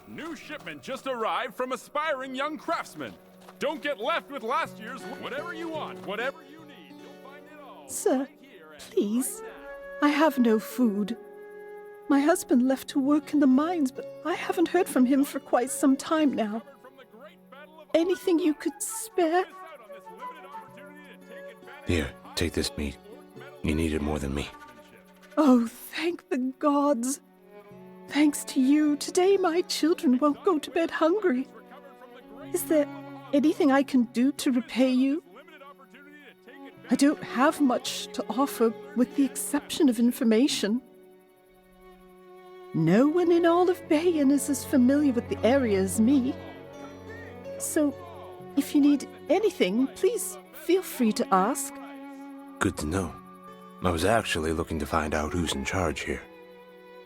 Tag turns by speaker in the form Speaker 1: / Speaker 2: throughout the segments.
Speaker 1: New shipment just arrived from aspiring young craftsmen. Don't get left with last year's. Whatever you want, whatever you need, you'll find it all.
Speaker 2: Sir,
Speaker 1: right here at
Speaker 2: please.
Speaker 1: Right
Speaker 2: I have no food. My husband left to work in the mines, but I haven't heard from him for quite some time now.
Speaker 1: from the great battle of
Speaker 2: Anything you could spare?
Speaker 1: miss out on this limited opportunity to take advantage
Speaker 3: Here, take this meat. You need it more than me.
Speaker 2: Oh, thank the gods. Thanks to you, today my children won't go to bed hungry. Is there anything I can do to repay you? I don't have much to offer, with the exception of information. No one in all of Bayan is as familiar with the area as me. So, if you need anything, please feel free to ask.
Speaker 3: Good to know. I was actually looking to find out who's in charge here.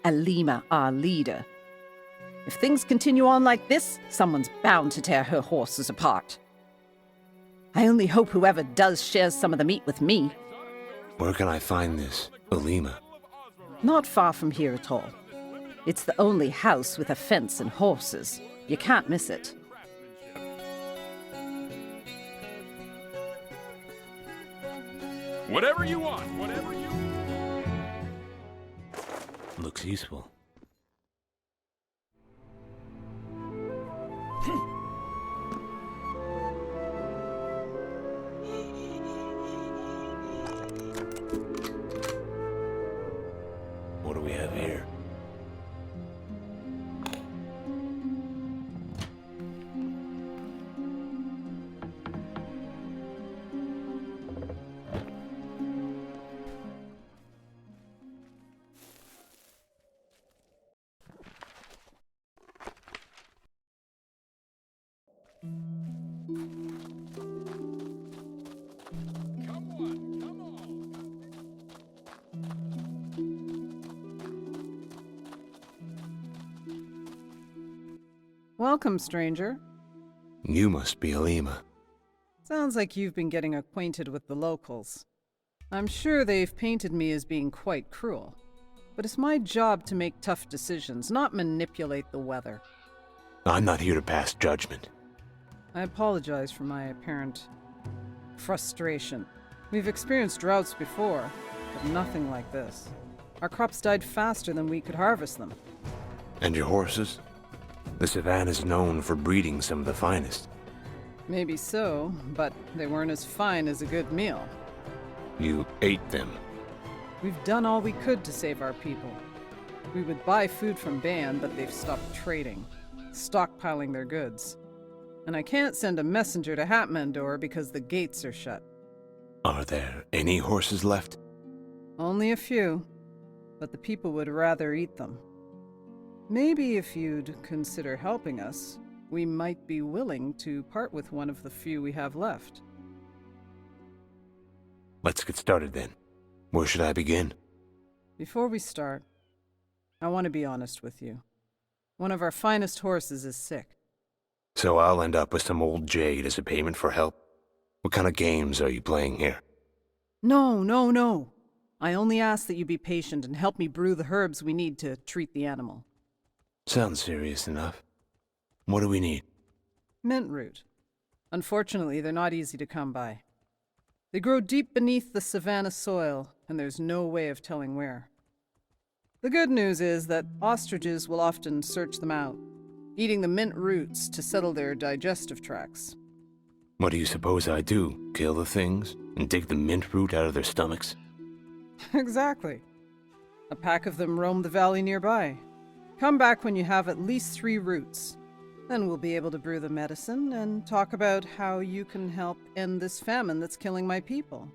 Speaker 4: Alima, our leader. If things continue on like this, someone's bound to tear her horses apart. I only hope whoever does shares some of the meat with me.
Speaker 3: Where can I find this Alima?
Speaker 4: Not far from here at all. It's the only house with a fence and horses. You can't miss it.
Speaker 1: Whatever you want, whatever you.
Speaker 3: Looks useful. What do we have here?
Speaker 1: Come on, come on.
Speaker 5: Welcome, stranger.
Speaker 3: You must be Alima.
Speaker 5: Sounds like you've been getting acquainted with the locals. I'm sure they've painted me as being quite cruel, but it's my job to make tough decisions, not manipulate the weather.
Speaker 3: I'm not here to pass judgment.
Speaker 5: I apologize for my apparent frustration. We've experienced droughts before, but nothing like this. Our crops died faster than we could harvest them.
Speaker 3: And your horses? The savannah's known for breeding some of the finest.
Speaker 5: Maybe so, but they weren't as fine as a good meal.
Speaker 3: You ate them.
Speaker 5: We've done all we could to save our people. We would buy food from Ban, but they've stopped trading, stockpiling their goods. And I can't send a messenger to Hatmandor because the gates are shut.
Speaker 3: Are there any horses left?
Speaker 5: Only a few, but the people would rather eat them. Maybe if you'd consider helping us, we might be willing to part with one of the few we have left.
Speaker 3: Let's get started then. Where should I begin?
Speaker 5: Before we start, I want to be honest with you. One of our finest horses is sick.
Speaker 3: So I'll end up with some old jade as a payment for help? What kind of games are you playing here?
Speaker 5: No. I only ask that you be patient and help me brew the herbs we need to treat the animal.
Speaker 3: Sounds serious enough. What do we need?
Speaker 5: Mint root. Unfortunately, they're not easy to come by. They grow deep beneath the savanna soil, and there's no way of telling where. The good news is that ostriches will often search them out, eating the mint roots to settle their digestive tracts.
Speaker 3: What do you suppose I do? Kill the things and dig the mint root out of their stomachs?
Speaker 5: Exactly. A pack of them roam the valley nearby. Come back when you have at least 3 roots. Then we'll be able to brew the medicine and talk about how you can help end this famine that's killing my people.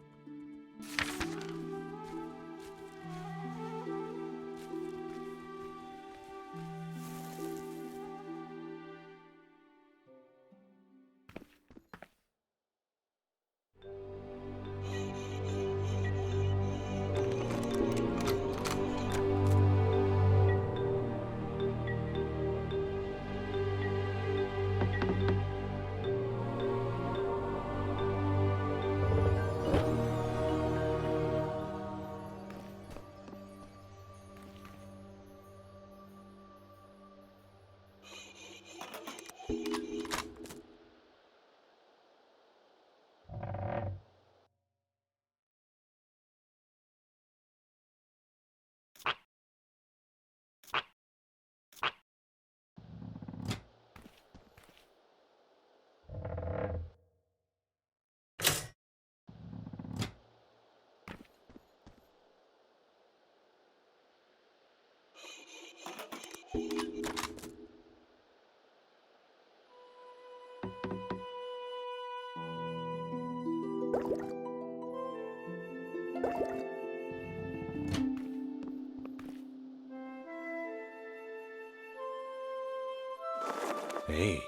Speaker 3: Hey.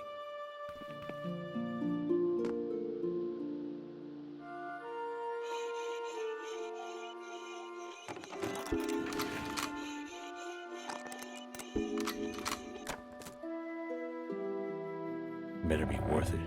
Speaker 3: Better be worth it.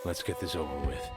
Speaker 3: Let's get this over with.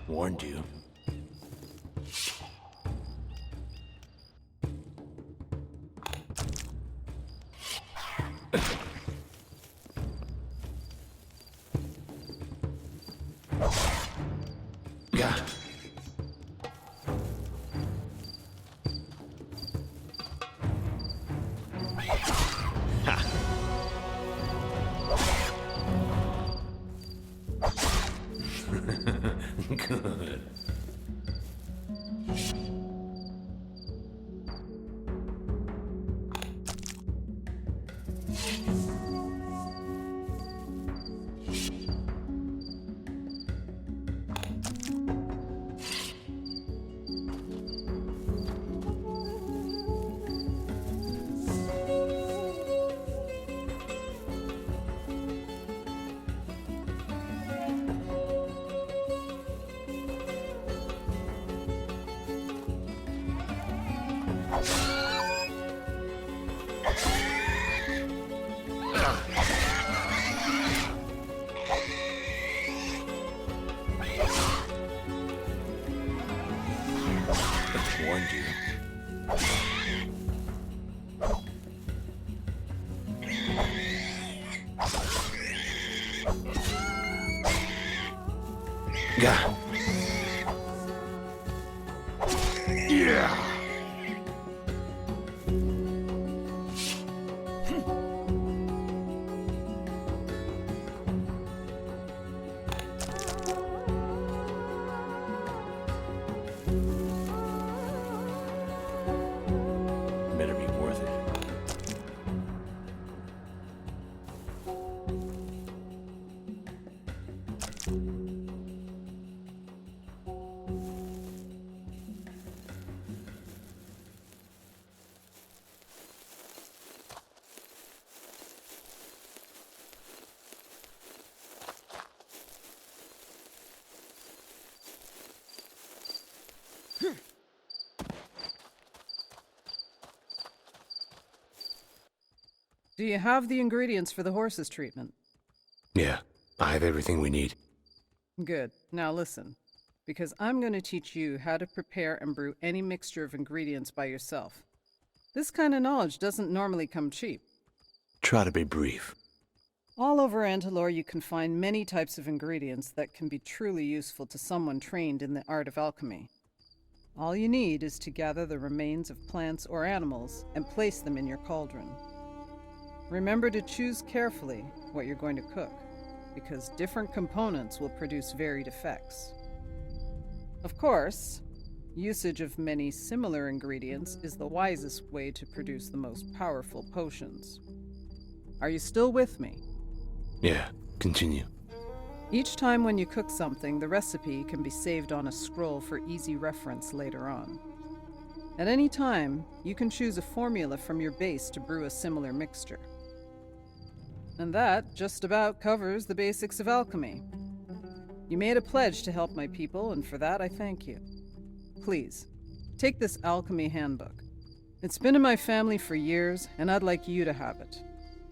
Speaker 3: Warned you. Yeah. Good. Warned you. Gah. Yeah. Better be worth it.
Speaker 5: Do you have the ingredients for the horse's treatment?
Speaker 3: Yeah, I have everything we need.
Speaker 5: Good. Now listen, because I'm going to teach you how to prepare and brew any mixture of ingredients by yourself. This kind of knowledge doesn't normally come cheap.
Speaker 3: Try to be brief.
Speaker 5: All over Antilor you can find many types of ingredients that can be truly useful to someone trained in the art of alchemy. All you need is to gather the remains of plants or animals and place them in your cauldron. Remember to choose carefully what you're going to cook, because different components will produce varied effects. Of course, usage of many similar ingredients is the wisest way to produce the most powerful potions. Are you still with me?
Speaker 3: Yeah, continue.
Speaker 5: Each time when you cook something, the recipe can be saved on a scroll for easy reference later on. At any time, you can choose a formula from your base to brew a similar mixture. And that just about covers the basics of alchemy. You made a pledge to help my people, and for that I thank you. Please, take this alchemy handbook. It's been in my family for years, and I'd like you to have it.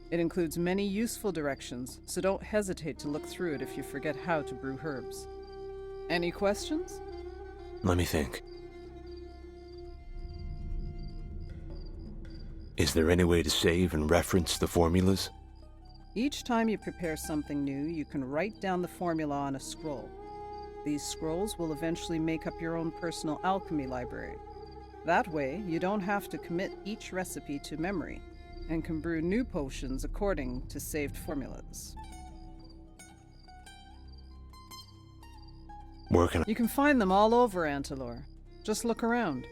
Speaker 5: It includes many useful directions, so don't hesitate to look through it if you forget how to brew herbs. Any questions?
Speaker 3: Let me think. Is there any way to save and reference the formulas?
Speaker 5: Each time you prepare something new, you can write down the formula on a scroll. These scrolls will eventually make up your own personal alchemy library. That way, you don't have to commit each recipe to memory, and can brew new potions according to saved formulas. You can find them all over Antilor. Just look around.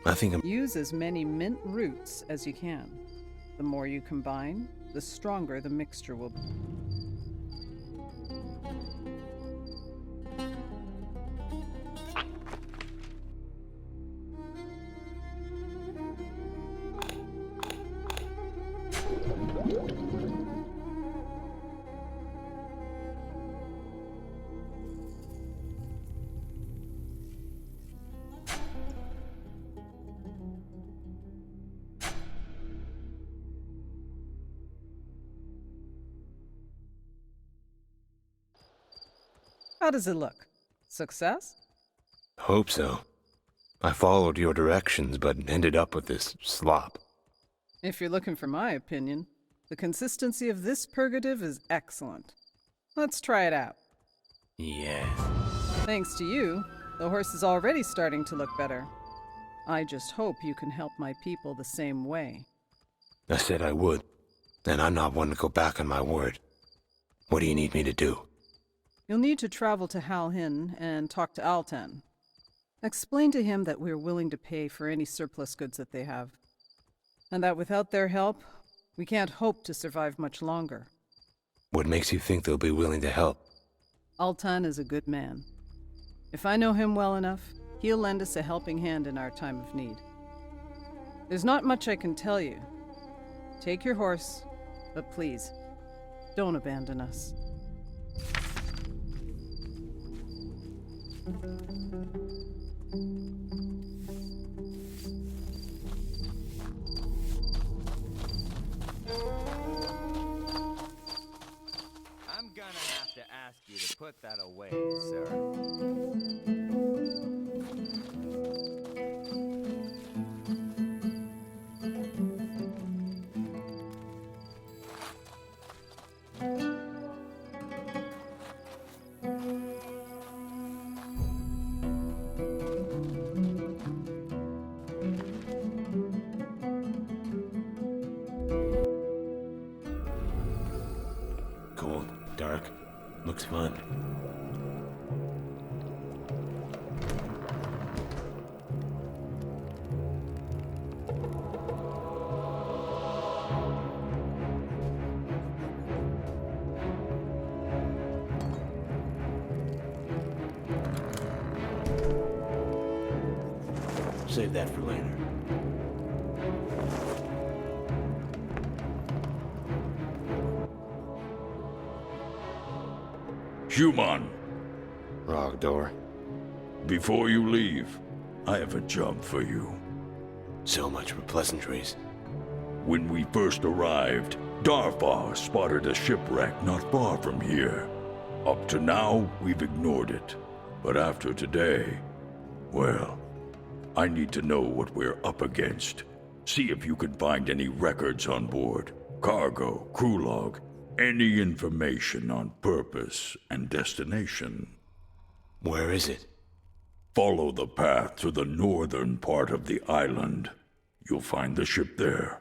Speaker 3: I think I'm...
Speaker 5: Use as many mint roots as you can. The more you combine, the stronger the mixture will be. How does it look? Success?
Speaker 3: Hope so. I followed your directions, but ended up with this slop.
Speaker 5: If you're looking for my opinion, the consistency of this purgative is excellent. Let's try it out.
Speaker 3: Yeah.
Speaker 5: Thanks to you, the horse is already starting to look better. I just hope you can help my people the same way.
Speaker 3: I said I would, and I'm not one to go back on my word. What do you need me to do?
Speaker 5: You'll need to travel to Halhin and talk to Altan. Explain to him that we're willing to pay for any surplus goods that they have, and that without their help, we can't hope to survive much longer.
Speaker 3: What makes you think they'll be willing to help?
Speaker 5: Altan is a good man. If I know him well enough, he'll lend us a helping hand in our time of need. There's not much I can tell you. Take your horse, but please, don't abandon us.
Speaker 6: I'm gonna have to ask you to put that away, sir.
Speaker 3: cold, dark. Looks fun. Save that for later.
Speaker 7: Human,
Speaker 3: Rogdor.
Speaker 7: before you leave, I have a job for you.
Speaker 3: So much for pleasantries.
Speaker 7: When we first arrived, Darfar spotted a shipwreck not far from here. Up to now, we've ignored it. But after today, well, I need to know what we're up against. See if you can find any records on board. Cargo, crew log, any information on purpose and destination.
Speaker 3: Where is it?
Speaker 7: Follow the path to the northern part of the island. You'll find the ship there.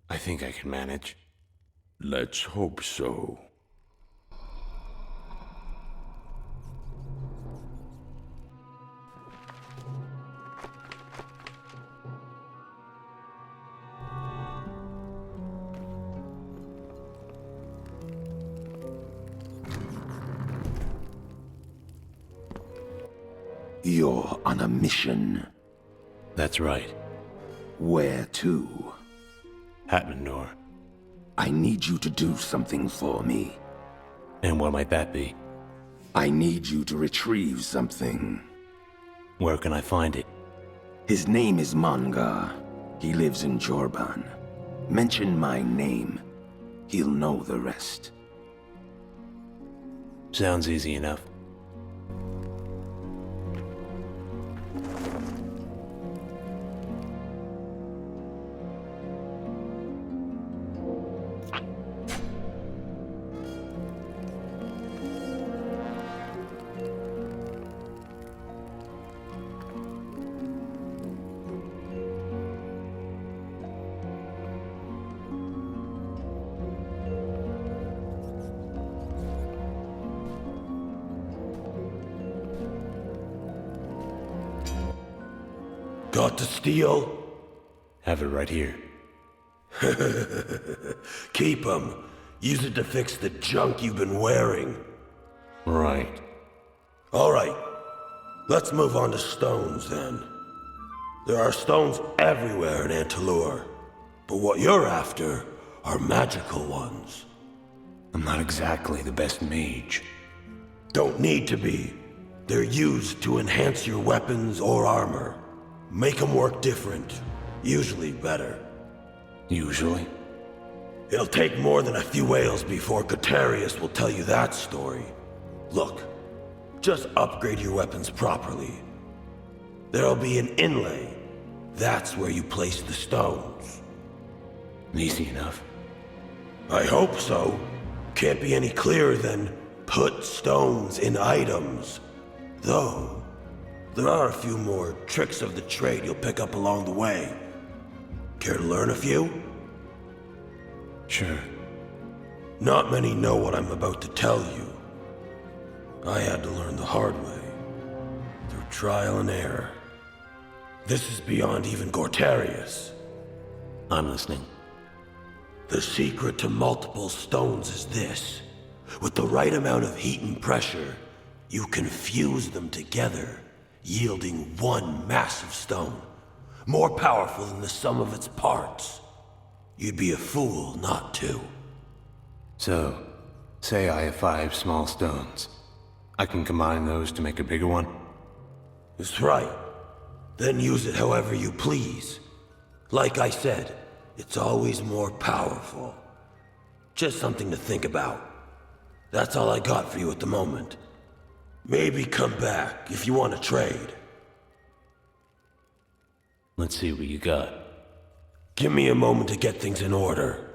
Speaker 3: I think I can manage.
Speaker 7: Let's hope so.
Speaker 8: You're on a mission.
Speaker 3: That's right.
Speaker 8: Where to?
Speaker 3: Hatmandor.
Speaker 8: I need you to do something for me.
Speaker 3: And what might that be?
Speaker 8: I need you to retrieve something.
Speaker 3: Where can I find it?
Speaker 8: His name is Mongar. He lives in Jorban. Mention my name. He'll know the rest.
Speaker 3: Sounds easy enough.
Speaker 8: Got the steel?
Speaker 3: Have it right here.
Speaker 8: Keep 'em. Use it to fix the junk you've been wearing.
Speaker 3: Right.
Speaker 8: All right. Let's move on to stones, then. There are stones everywhere in Antalur. But what you're after are magical ones.
Speaker 3: I'm not exactly the best mage.
Speaker 8: Don't need to be. They're used to enhance your weapons or armor. Make them work different. Usually better.
Speaker 3: Usually?
Speaker 8: It'll take more than a few ales before Gutarius will tell you that story. Look, just upgrade your weapons properly. There'll be an inlay. That's where you place the stones.
Speaker 3: Easy enough.
Speaker 8: I hope so. Can't be any clearer than put stones in items. Though, there are a few more tricks of the trade you'll pick up along the way. Care to learn a few?
Speaker 3: Sure.
Speaker 8: Not many know what I'm about to tell you. I had to learn the hard way, through trial and error. This is beyond even Gortarius.
Speaker 3: I'm listening.
Speaker 8: The secret to multiple stones is this. With the right amount of heat and pressure, you can fuse them together, yielding one massive stone, more powerful than the sum of its parts. You'd be a fool not to.
Speaker 3: So, say I have 5 small stones. I can combine those to make a bigger one?
Speaker 8: That's right. Then use it however you please. Like I said, it's always more powerful. Just something to think about. That's all I got for you at the moment. Maybe come back if you want to trade.
Speaker 3: Let's see what you got.
Speaker 8: Give me a moment to get things in order.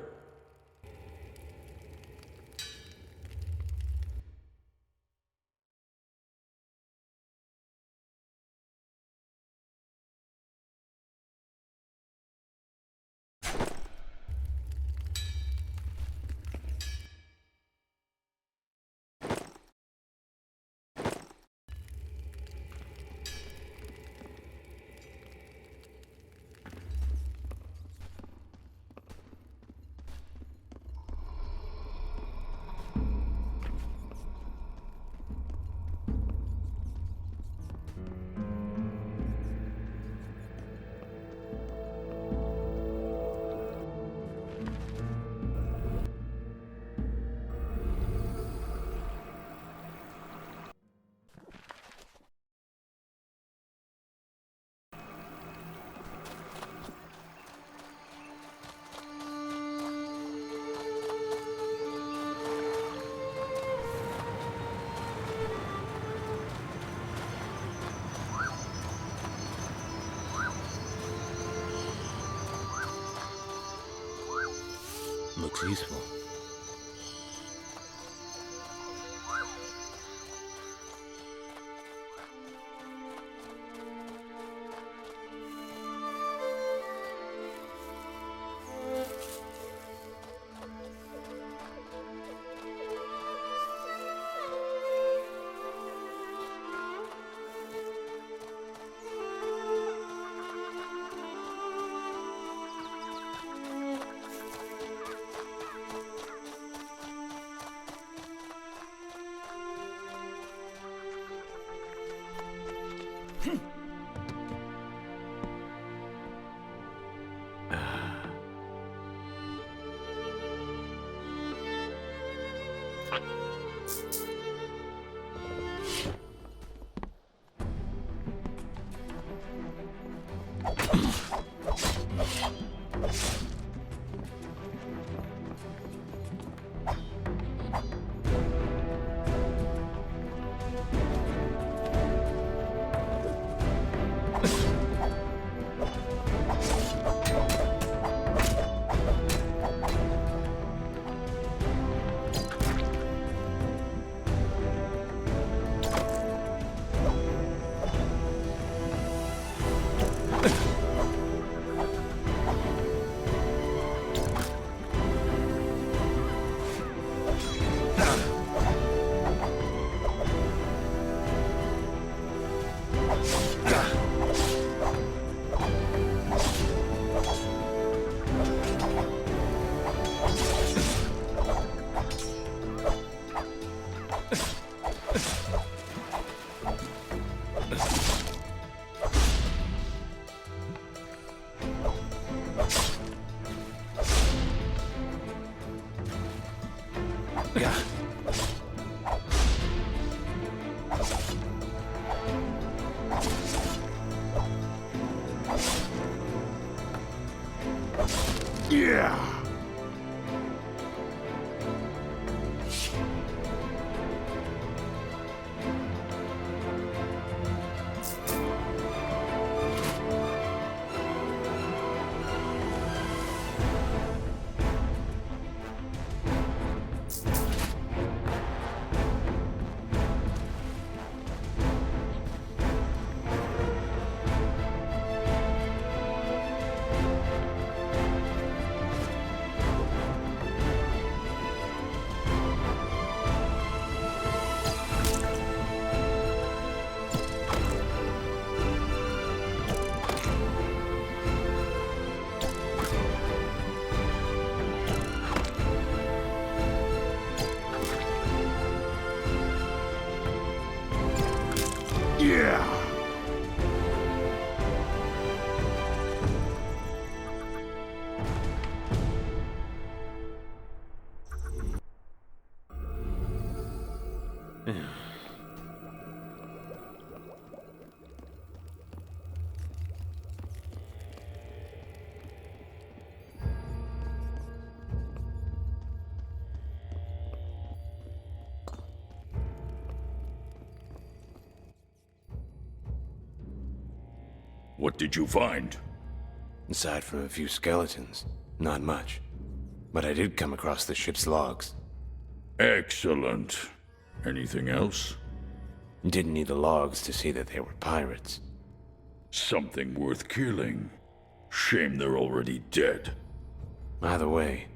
Speaker 3: looks useful.
Speaker 7: Yeah! Yeah! What did you find?
Speaker 3: Aside from a few skeletons, not much. But I did come across the ship's logs.
Speaker 7: Excellent. Anything else?
Speaker 3: Didn't need the logs to see that they were pirates.
Speaker 7: Something worth killing. Shame they're already dead.
Speaker 3: Either way,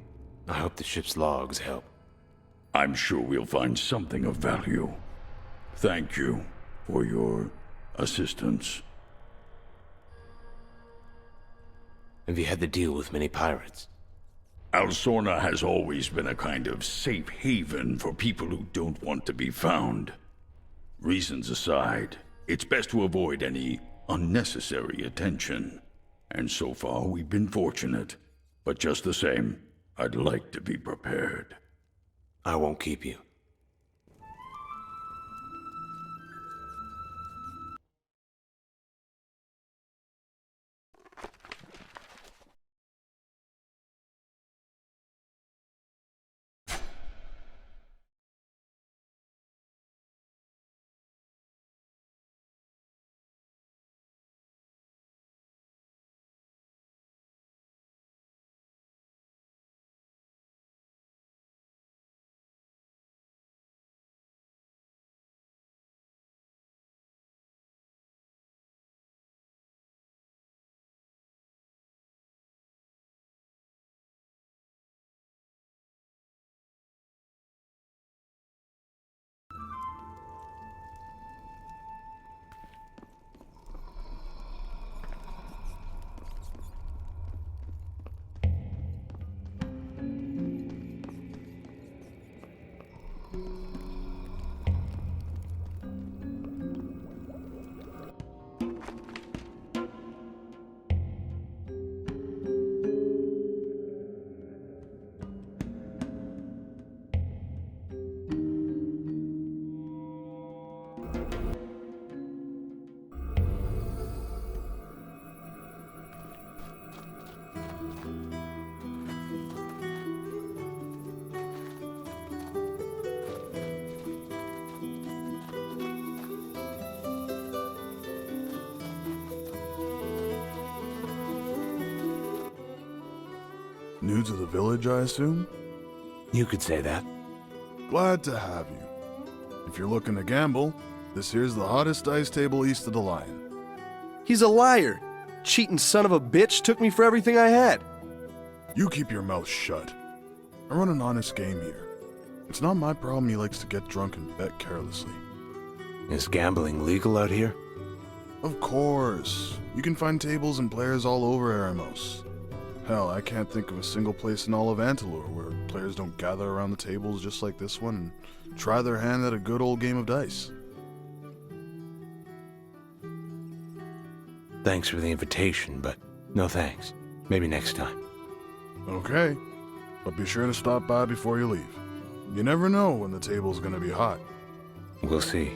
Speaker 3: I hope the ship's logs help.
Speaker 7: I'm sure we'll find something of value. Thank you for your assistance.
Speaker 3: Have you had to deal with many pirates?
Speaker 7: Alsorna has always been a kind of safe haven for people who don't want to be found. Reasons aside, it's best to avoid any unnecessary attention. And so far, we've been fortunate. But just the same, I'd like to be prepared.
Speaker 3: I won't keep you.
Speaker 9: New to the village, I assume?
Speaker 3: You could say that.
Speaker 9: Glad to have you. If you're looking to gamble, this here's the hottest dice table east of the Lion.
Speaker 10: He's a liar. Cheating son of a bitch took me for everything I had.
Speaker 9: You keep your mouth shut. I run an honest game here. It's not my problem he likes to get drunk and bet carelessly.
Speaker 3: Is gambling legal out here?
Speaker 9: Of course. You can find tables and players all over Eremos. Hell, I can't think of a single place in all of Antilor where players don't gather around the tables just like this one and try their hand at a good old game of dice.
Speaker 3: Thanks for the invitation, but no thanks. Maybe next time.
Speaker 9: Okay, but be sure to stop by before you leave. You never know when the table's gonna be hot.
Speaker 3: We'll see.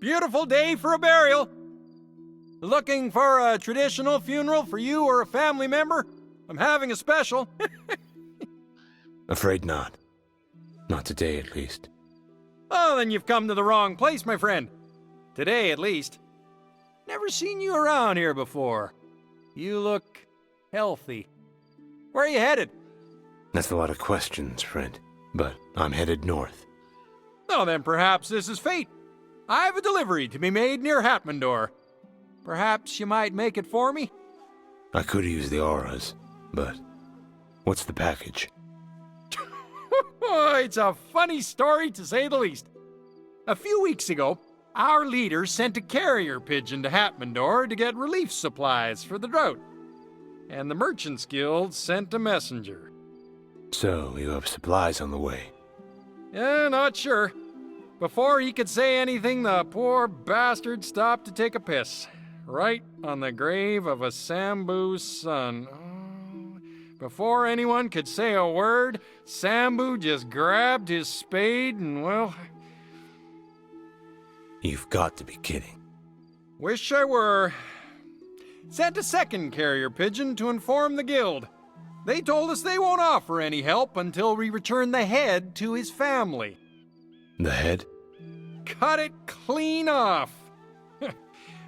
Speaker 6: Beautiful day for a burial. Looking for a traditional funeral for you or a family member? I'm having a special.
Speaker 3: Afraid not. Not today, at least.
Speaker 6: Oh, then you've come to the wrong place, my friend. Today, at least. Never seen you around here before. You look healthy. Where are you headed?
Speaker 3: That's a lot of questions, friend. But I'm headed north.
Speaker 6: Oh, then perhaps this is fate. I have a delivery to be made near Hatmandor. Perhaps you might make it for me?
Speaker 3: I could use the auras, but what's the package?
Speaker 6: It's a funny story, to say the least. A few weeks ago, our leader sent a carrier pigeon to Hatmandor to get relief supplies for the drought. And the Merchants Guild sent a messenger.
Speaker 3: So, you have supplies on the way.
Speaker 6: Not sure. Before he could say anything, the poor bastard stopped to take a piss. Right on the grave of a Sambu's son. Oh, before anyone could say a word, Sambu just grabbed his spade and, well...
Speaker 3: You've got to be kidding.
Speaker 6: Wish I were. Sent a second carrier pigeon to inform the guild. They told us they won't offer any help until we return the head to his family.
Speaker 3: The head?
Speaker 6: Cut it clean off.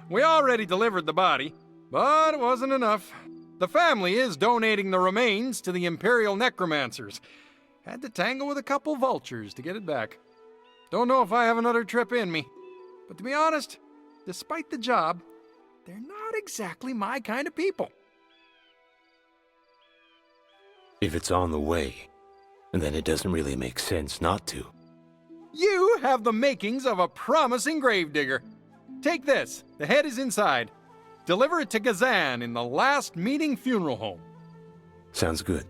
Speaker 6: We already delivered the body, but it wasn't enough. The family is donating the remains to the Imperial Necromancers. Had to tangle with a couple vultures to get it back. Don't know if I have another trip in me. But to be honest, despite the job, they're not exactly my kind of people.
Speaker 3: If it's on the way, then it doesn't really make sense not to.
Speaker 6: You have the makings of a promising gravedigger. Take this. The head is inside. Deliver it to Gazan in the last meeting funeral home.
Speaker 3: Sounds good.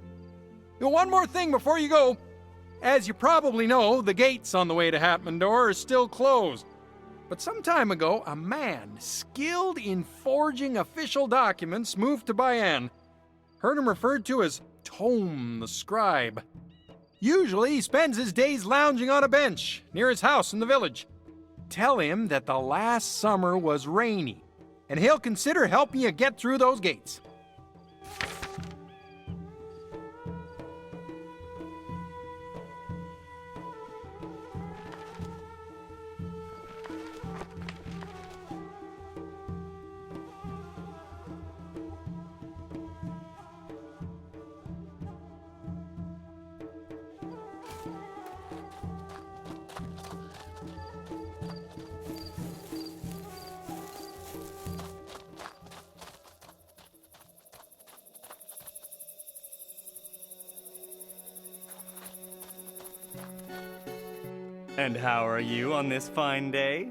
Speaker 6: One more thing before you go. As you probably know, the gates on the way to Hatmandor are still closed. But some time ago, a man skilled in forging official documents moved to Bayan. Heard him referred to as Tome the Scribe. Usually he spends his days lounging on a bench near his house in the village. Tell him that the last summer was rainy, and he'll consider helping you get through those gates.
Speaker 11: And how are you on this fine day?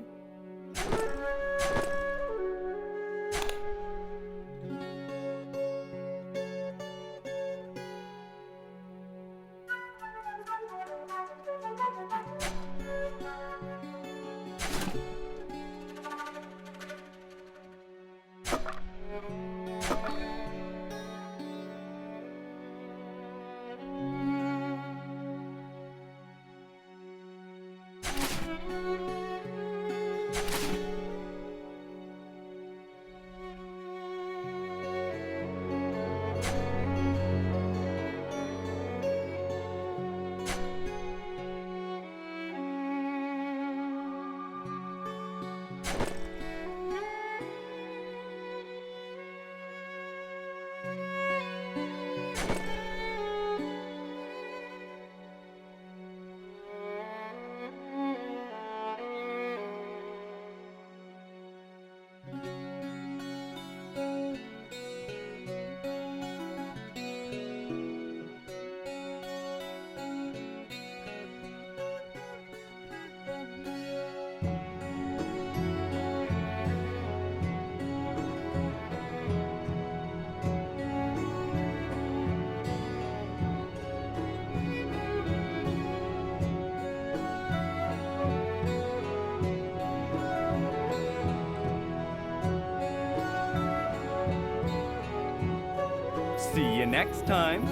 Speaker 11: next time.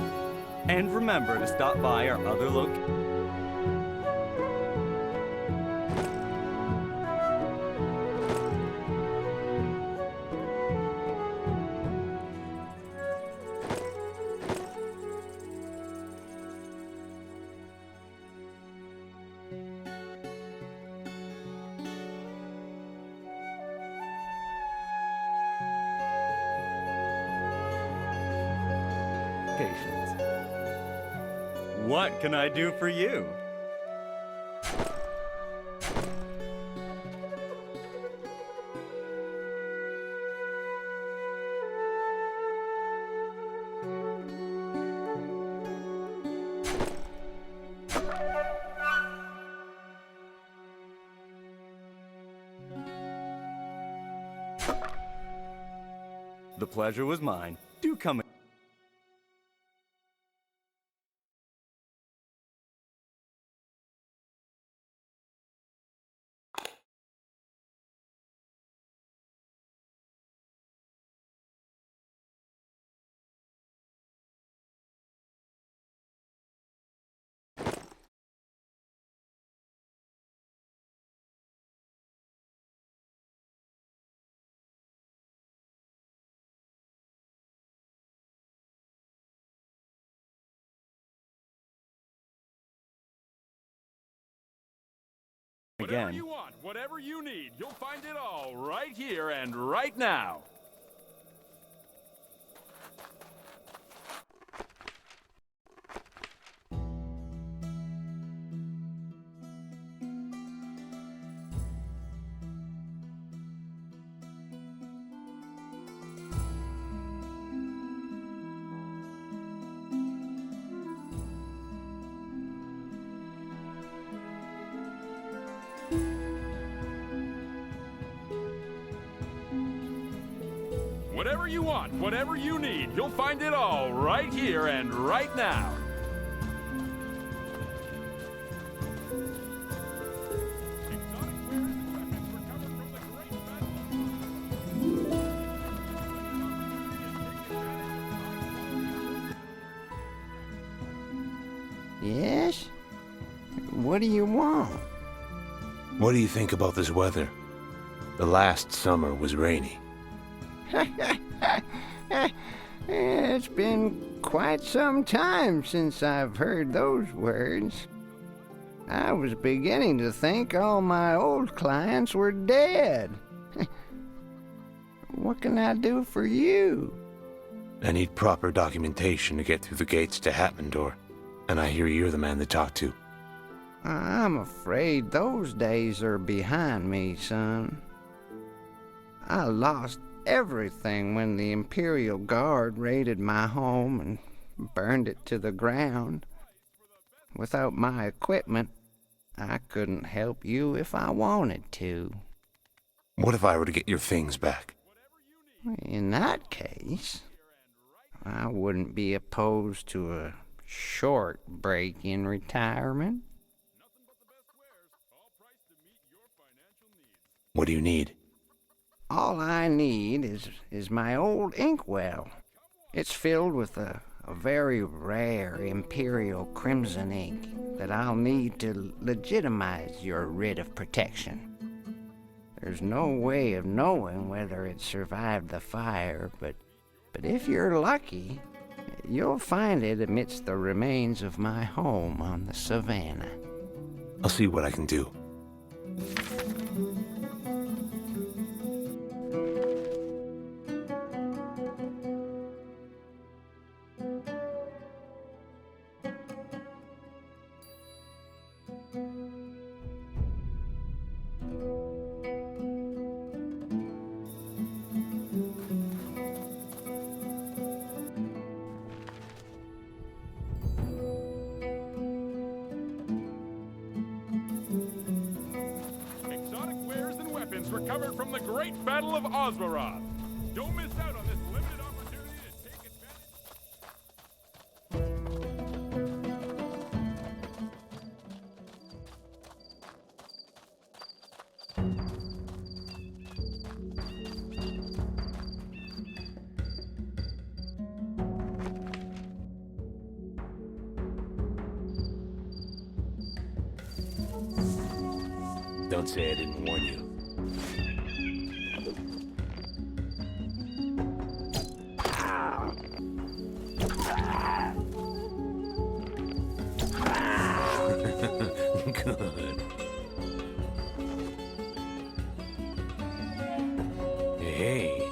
Speaker 11: And remember to stop by our other locations. What can I do for you? The pleasure was mine. Do come in.
Speaker 1: Whatever you want, whatever you need, you'll find it all right here and right now. Whatever you want, whatever you need, you'll find it all right here and right now.
Speaker 12: Yes? What do you want?
Speaker 3: What do you think about this weather? The last summer was rainy.
Speaker 12: It's been quite some time since I've heard those words. I was beginning to think all my old clients were dead. What can I do for you?
Speaker 3: I need proper documentation to get through the gates to Hatmandor, and I hear you're the man to talk to.
Speaker 12: I'm afraid those days are behind me, son. I lost everything when the Imperial Guard raided my home and burned it to the ground. Without my equipment, I couldn't help you if I wanted to.
Speaker 3: What if I were to get your things back?
Speaker 12: In that case, I wouldn't be opposed to a short break in retirement.
Speaker 3: What do you need?
Speaker 12: All I need is my old inkwell. It's filled with a very rare Imperial Crimson ink that I'll need to legitimize your writ of protection. There's no way of knowing whether it survived the fire, but if you're lucky, you'll find it amidst the remains of my home on the Savannah.
Speaker 3: I'll see what I can do.
Speaker 1: Recovered from the great Battle of Osvaroth. Don't miss out on this limited opportunity to take advantage.
Speaker 3: Don't say I didn't warn you. Good. Hey.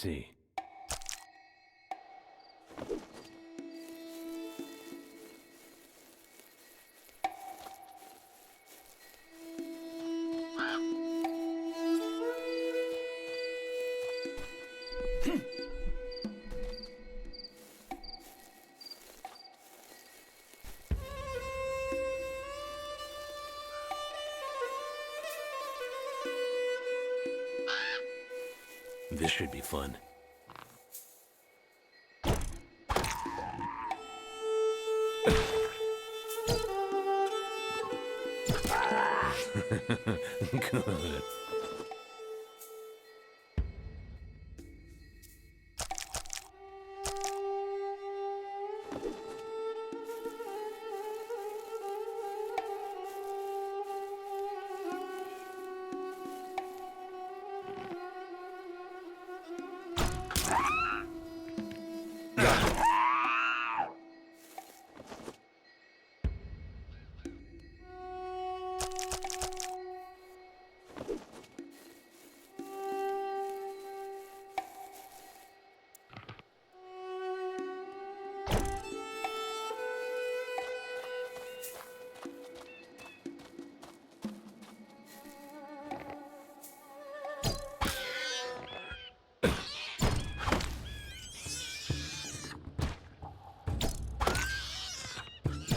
Speaker 3: see. This should be fun. Good.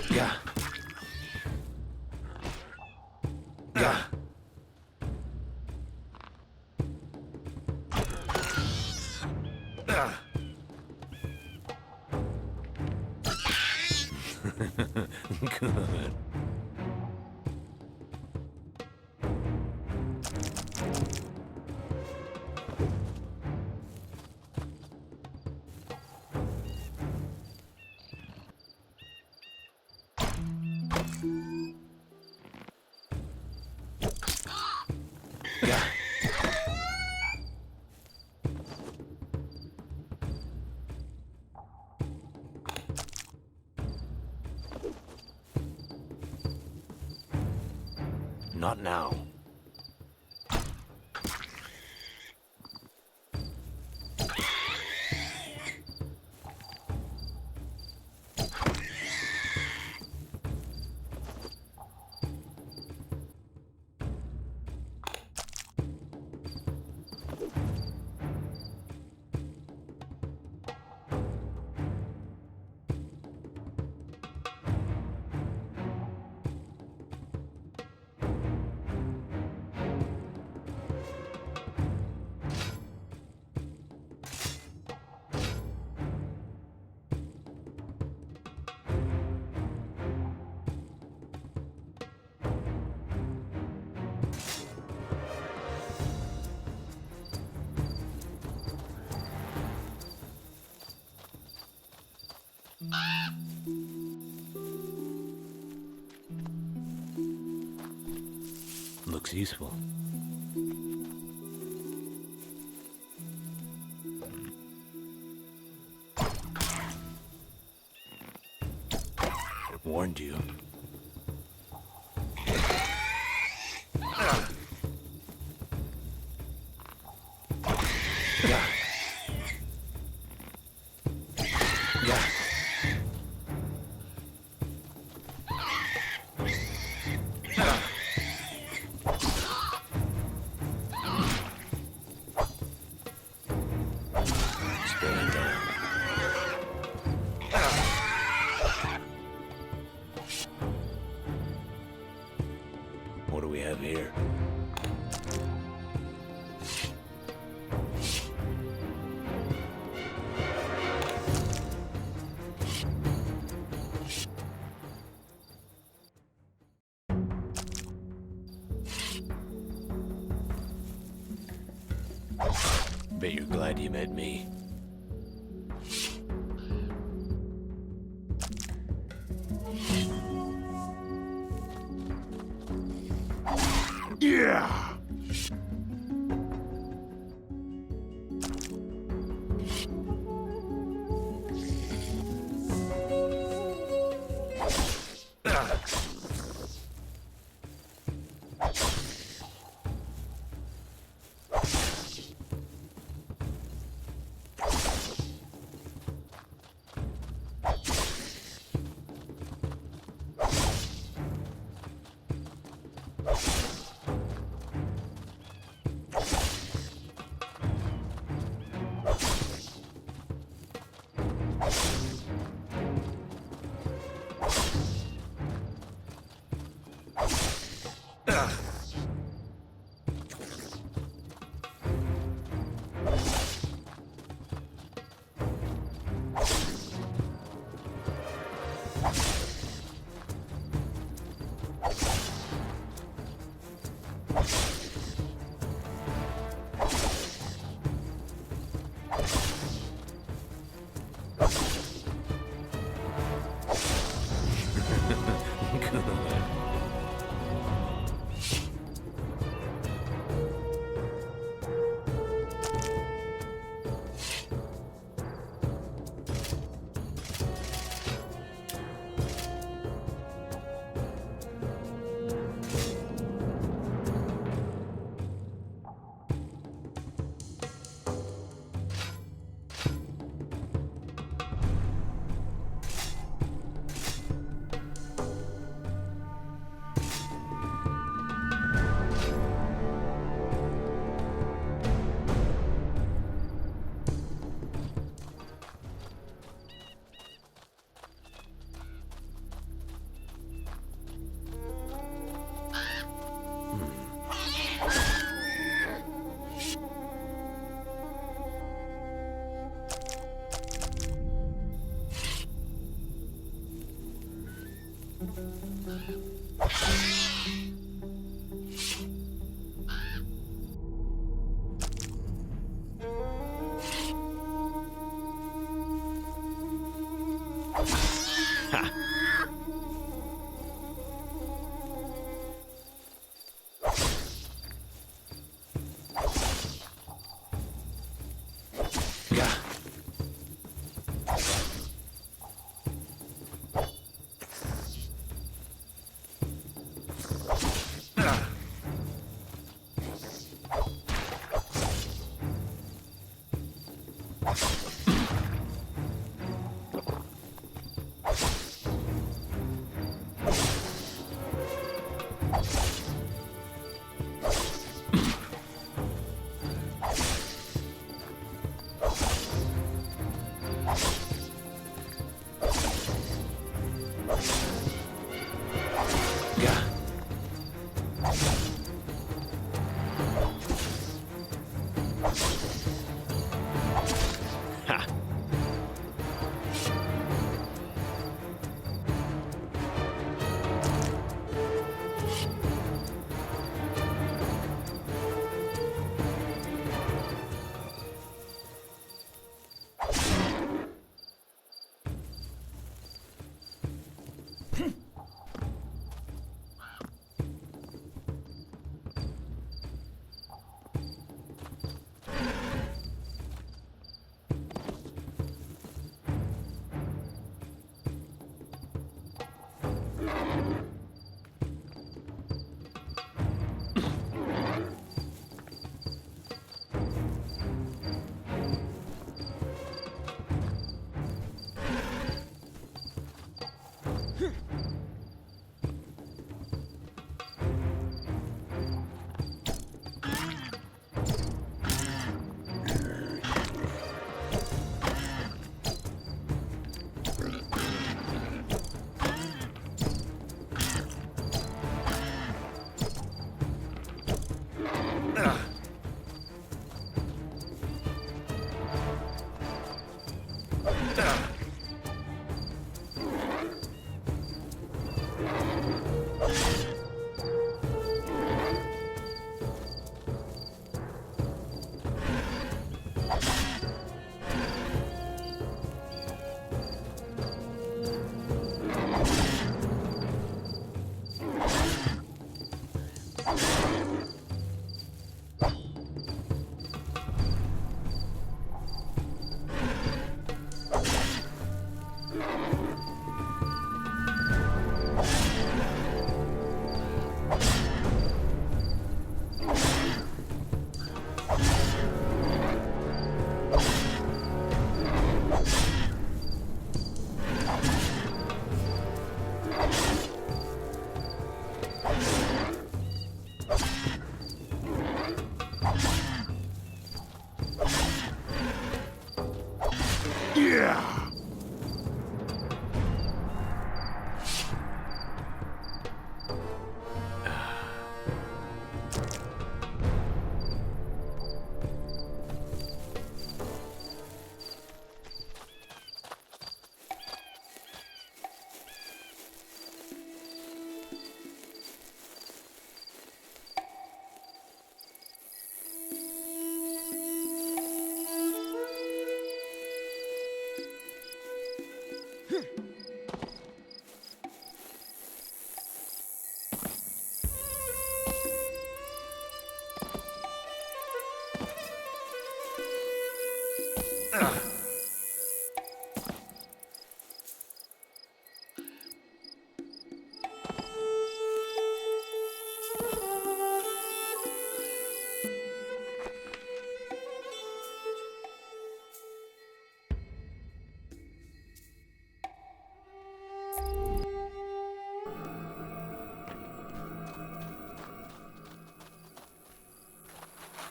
Speaker 3: Yeah. Yeah. Good. Yeah. Not now. Looks useful. Warned you. Yeah. Yeah. Stand down. What do we have here? Bet you're glad you met me. Yeah!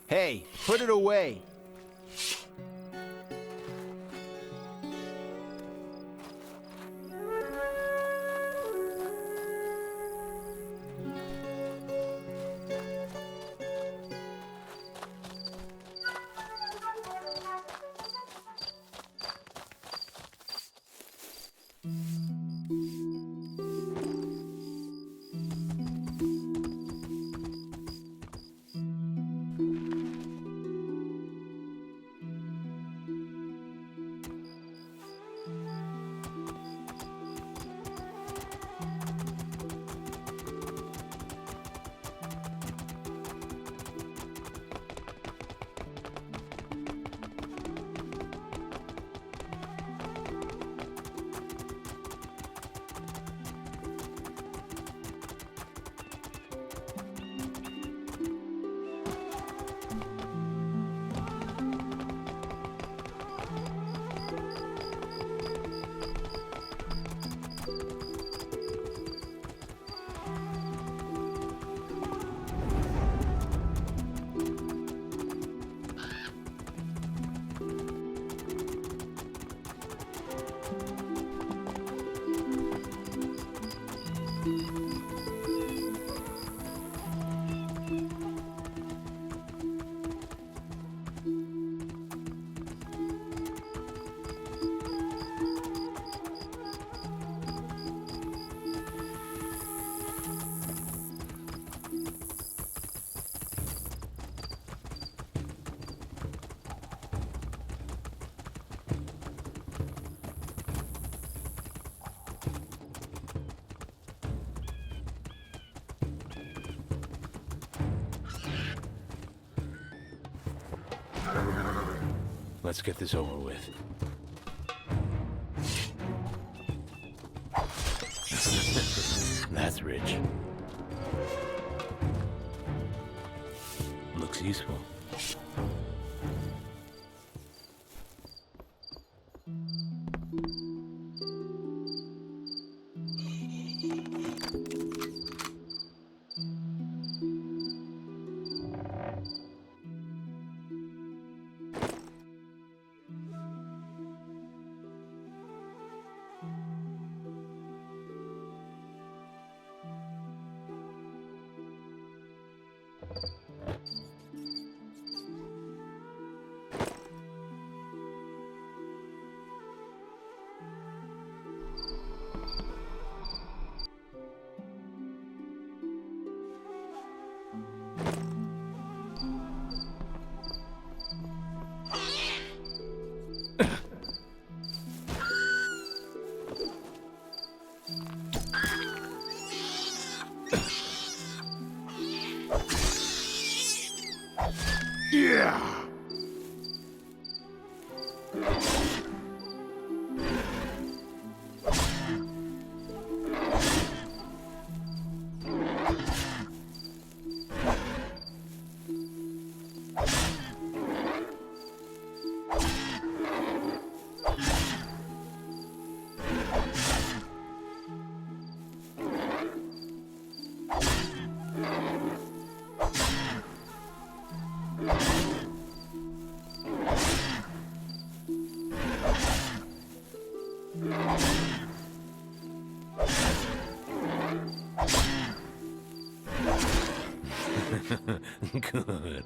Speaker 10: Hey, put it away.
Speaker 3: Let's get this over with. That's rich. Looks useful.
Speaker 9: Yeah!
Speaker 3: Good.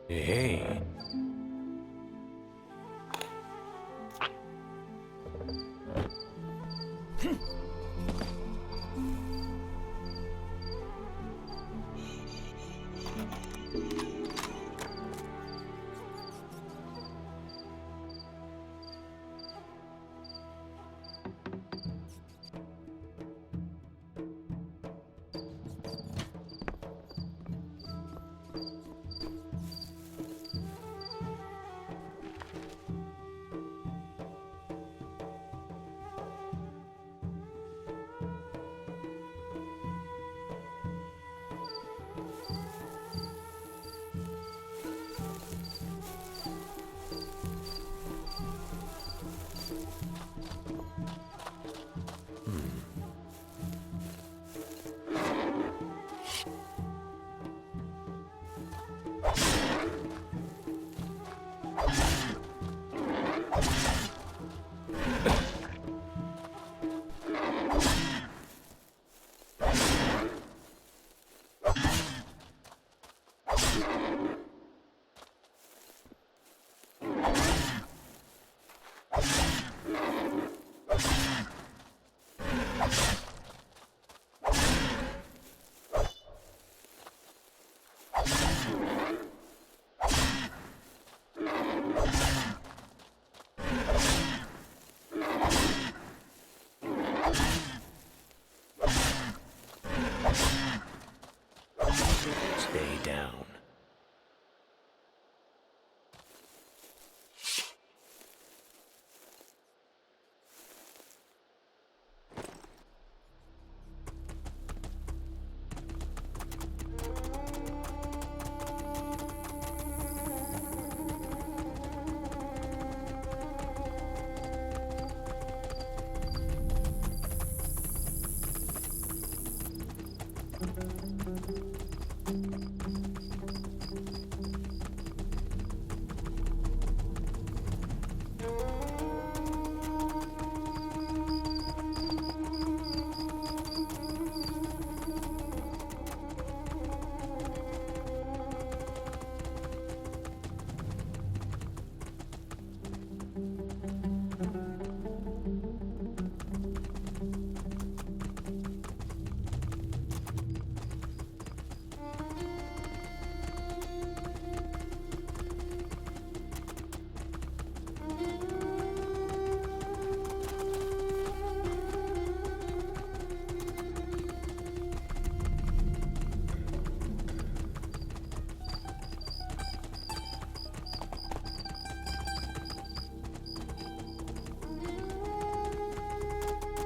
Speaker 3: Hey.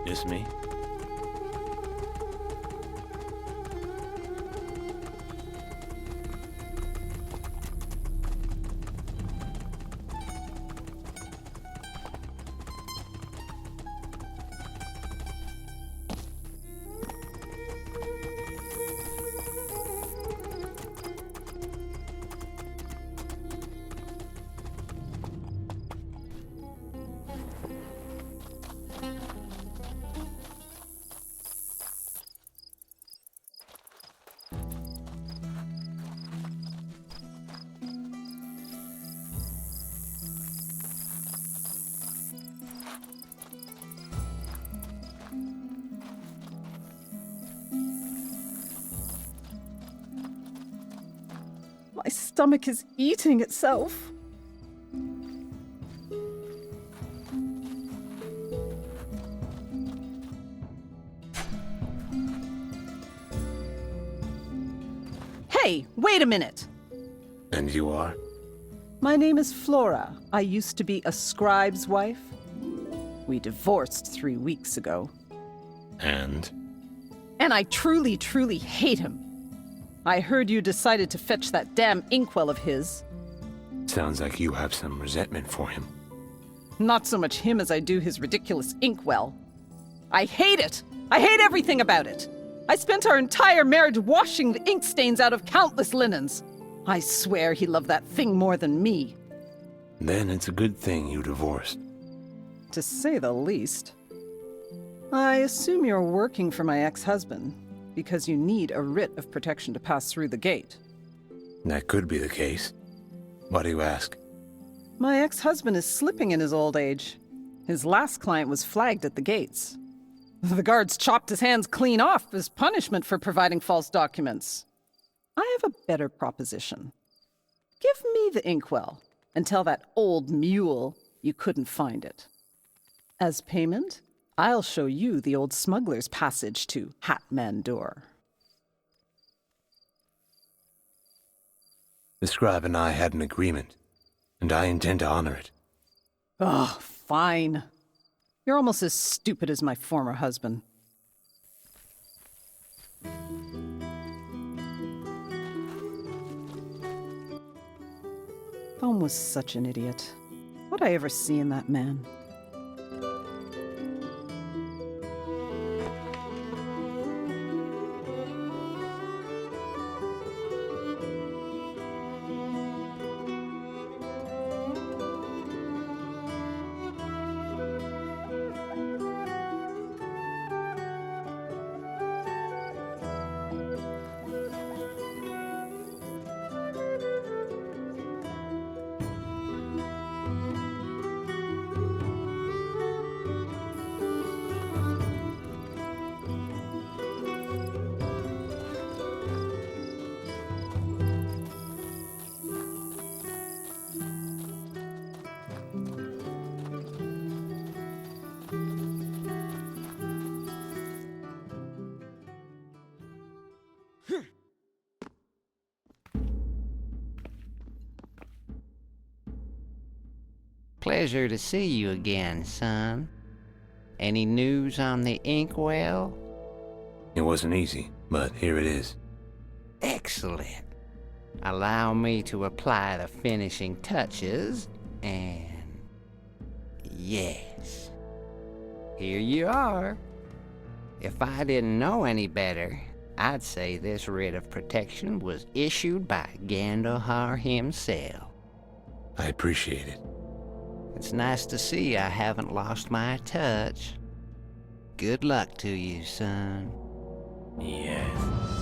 Speaker 3: Just me?
Speaker 2: My stomach is eating itself.
Speaker 4: Hey, wait a minute!
Speaker 3: And you are?
Speaker 4: My name is Flora. I used to be a scribe's wife. We divorced 3 weeks ago.
Speaker 3: And?
Speaker 4: And I truly, truly hate him. I heard you decided to fetch that damn inkwell of his.
Speaker 3: Sounds like you have some resentment for him.
Speaker 4: Not so much him as I do his ridiculous inkwell. I hate it! I hate everything about it! I spent our entire marriage washing the ink stains out of countless linens. I swear he loved that thing more than me.
Speaker 3: Then it's a good thing you divorced.
Speaker 4: To say the least. I assume you're working for my ex-husband, because you need a writ of protection to pass through the gate.
Speaker 3: That could be the case. Why do you ask?
Speaker 4: My ex-husband is slipping in his old age. His last client was flagged at the gates. The guards chopped his hands clean off as punishment for providing false documents. I have a better proposition. Give me the inkwell, and tell that old mule you couldn't find it. As payment, I'll show you the old smuggler's passage to Hatmandur.
Speaker 3: The scribe and I had an agreement, and I intend to honor it.
Speaker 4: Oh, fine. You're almost as stupid as my former husband. Thome was such an idiot. What'd I ever see in that man?
Speaker 12: Pleasure to see you again, son. Any news on the inkwell?
Speaker 3: It wasn't easy, but here it is.
Speaker 12: Excellent. Allow me to apply the finishing touches, and... yes. Here you are. If I didn't know any better, I'd say this writ of protection was issued by Gandalf himself.
Speaker 3: I appreciate it.
Speaker 12: It's nice to see I haven't lost my touch. Good luck to you, son.
Speaker 3: Yes.